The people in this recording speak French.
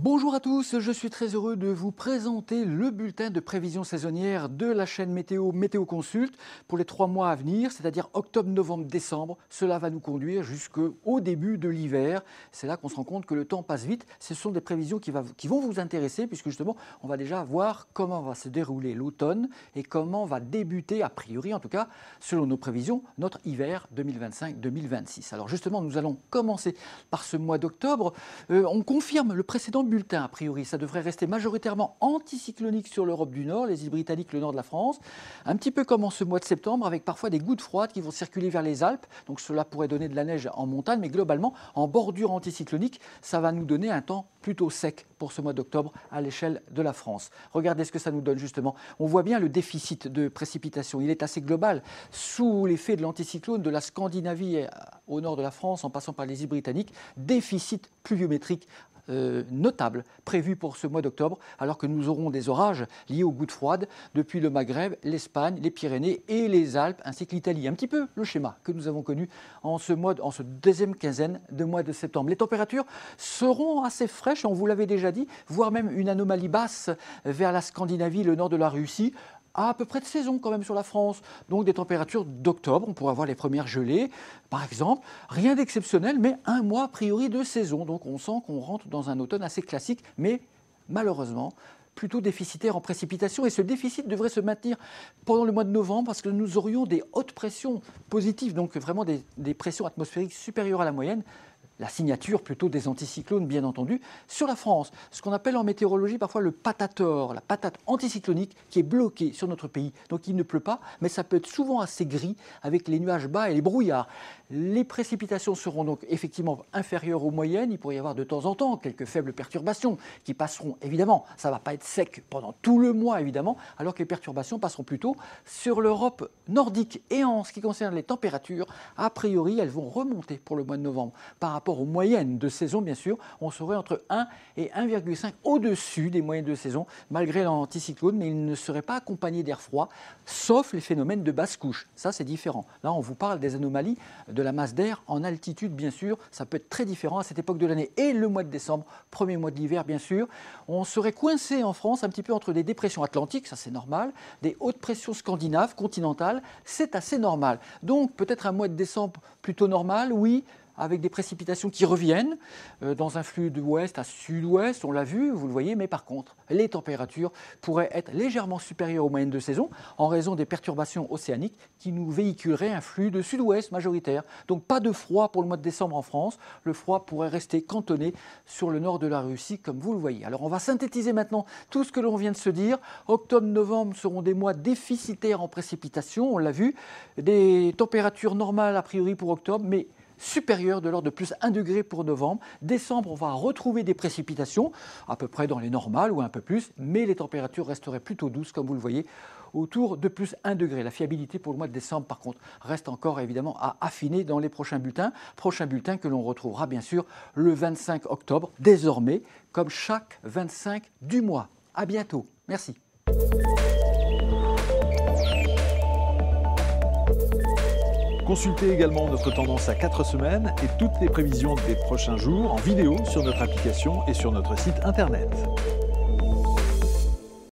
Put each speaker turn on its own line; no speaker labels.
Bonjour à tous, je suis très heureux de vous présenter le bulletin de prévision saisonnière de la chaîne Météo Consult pour les 3 mois à venir, c'est-à-dire octobre, novembre, décembre. Cela va nous conduire jusqu'au début de l'hiver. C'est là qu'on se rend compte que le temps passe vite. Ce sont des prévisions qui vont vous intéresser puisque justement, on va déjà voir comment va se dérouler l'automne et comment va débuter, a priori en tout cas, selon nos prévisions, notre hiver 2025-2026. Alors justement, nous allons commencer par ce mois d'octobre. On confirme le précédent bulletin, a priori, ça devrait rester majoritairement anticyclonique sur l'Europe du Nord, les îles Britanniques, le nord de la France, un petit peu comme en ce mois de septembre, avec parfois des gouttes froides qui vont circuler vers les Alpes, donc cela pourrait donner de la neige en montagne, mais globalement, en bordure anticyclonique, ça va nous donner un temps plutôt sec pour ce mois d'octobre à l'échelle de la France. Regardez ce que ça nous donne justement. On voit bien le déficit de précipitations, il est assez global, sous l'effet de l'anticyclone de la Scandinavie au nord de la France, en passant par les îles Britanniques, déficit pluviométrique notable prévu pour ce mois d'octobre, alors que nous aurons des orages liés aux gouttes froides depuis le Maghreb, l'Espagne, les Pyrénées et les Alpes, ainsi que l'Italie. Un petit peu le schéma que nous avons connu en ce deuxième quinzaine de mois de septembre. Les températures seront assez fraîches, on vous l'avait déjà dit, voire même une anomalie basse vers la Scandinavie, le nord de la Russie, à peu près de saison quand même sur la France. Donc des températures d'octobre, on pourra voir les premières gelées, par exemple. Rien d'exceptionnel, mais un mois a priori de saison. Donc on sent qu'on rentre dans un automne assez classique, mais malheureusement plutôt déficitaire en précipitations. Et ce déficit devrait se maintenir pendant le mois de novembre parce que nous aurions des hautes pressions positives, donc vraiment des pressions atmosphériques supérieures à la moyenne. La signature plutôt des anticyclones, bien entendu, sur la France. Ce qu'on appelle en météorologie parfois le patator, la patate anticyclonique qui est bloquée sur notre pays. Donc il ne pleut pas, mais ça peut être souvent assez gris avec les nuages bas et les brouillards. Les précipitations seront donc effectivement inférieures aux moyennes. Il pourrait y avoir de temps en temps quelques faibles perturbations qui passeront, évidemment. Ça ne va pas être sec pendant tout le mois, évidemment, alors que les perturbations passeront plutôt sur l'Europe nordique. Et en ce qui concerne les températures, a priori, elles vont remonter pour le mois de novembre par rapport aux moyennes de saison, bien sûr, on serait entre 1 et 1,5 au-dessus des moyennes de saison, malgré l'anticyclone, mais il ne serait pas accompagné d'air froid, sauf les phénomènes de basse couche. Ça, c'est différent. Là, on vous parle des anomalies de la masse d'air en altitude, bien sûr. Ça peut être très différent à cette époque de l'année. Et le mois de décembre, premier mois de l'hiver, bien sûr, on serait coincé en France un petit peu entre des dépressions atlantiques, ça c'est normal, des hautes pressions scandinaves, continentales, c'est assez normal. Donc, peut-être un mois de décembre plutôt normal, oui, avec des précipitations qui reviennent dans un flux d'ouest à sud-ouest, on l'a vu, vous le voyez, mais par contre, les températures pourraient être légèrement supérieures aux moyennes de saison en raison des perturbations océaniques qui nous véhiculeraient un flux de sud-ouest majoritaire. Donc pas de froid pour le mois de décembre en France, le froid pourrait rester cantonné sur le nord de la Russie comme vous le voyez. Alors on va synthétiser maintenant tout ce que l'on vient de se dire. Octobre-novembre seront des mois déficitaires en précipitations, on l'a vu, des températures normales a priori pour octobre, mais supérieure de l'ordre de plus 1 degré pour novembre. Décembre, on va retrouver des précipitations, à peu près dans les normales ou un peu plus, mais les températures resteraient plutôt douces, comme vous le voyez, autour de plus 1 degré. La fiabilité pour le mois de décembre, par contre, reste encore évidemment à affiner dans les prochains bulletins. Prochains bulletins que l'on retrouvera bien sûr le 25 octobre, désormais, comme chaque 25 du mois. À bientôt. Merci.
Consultez également notre tendance à 4 semaines et toutes les prévisions des prochains jours en vidéo sur notre application et sur notre site internet.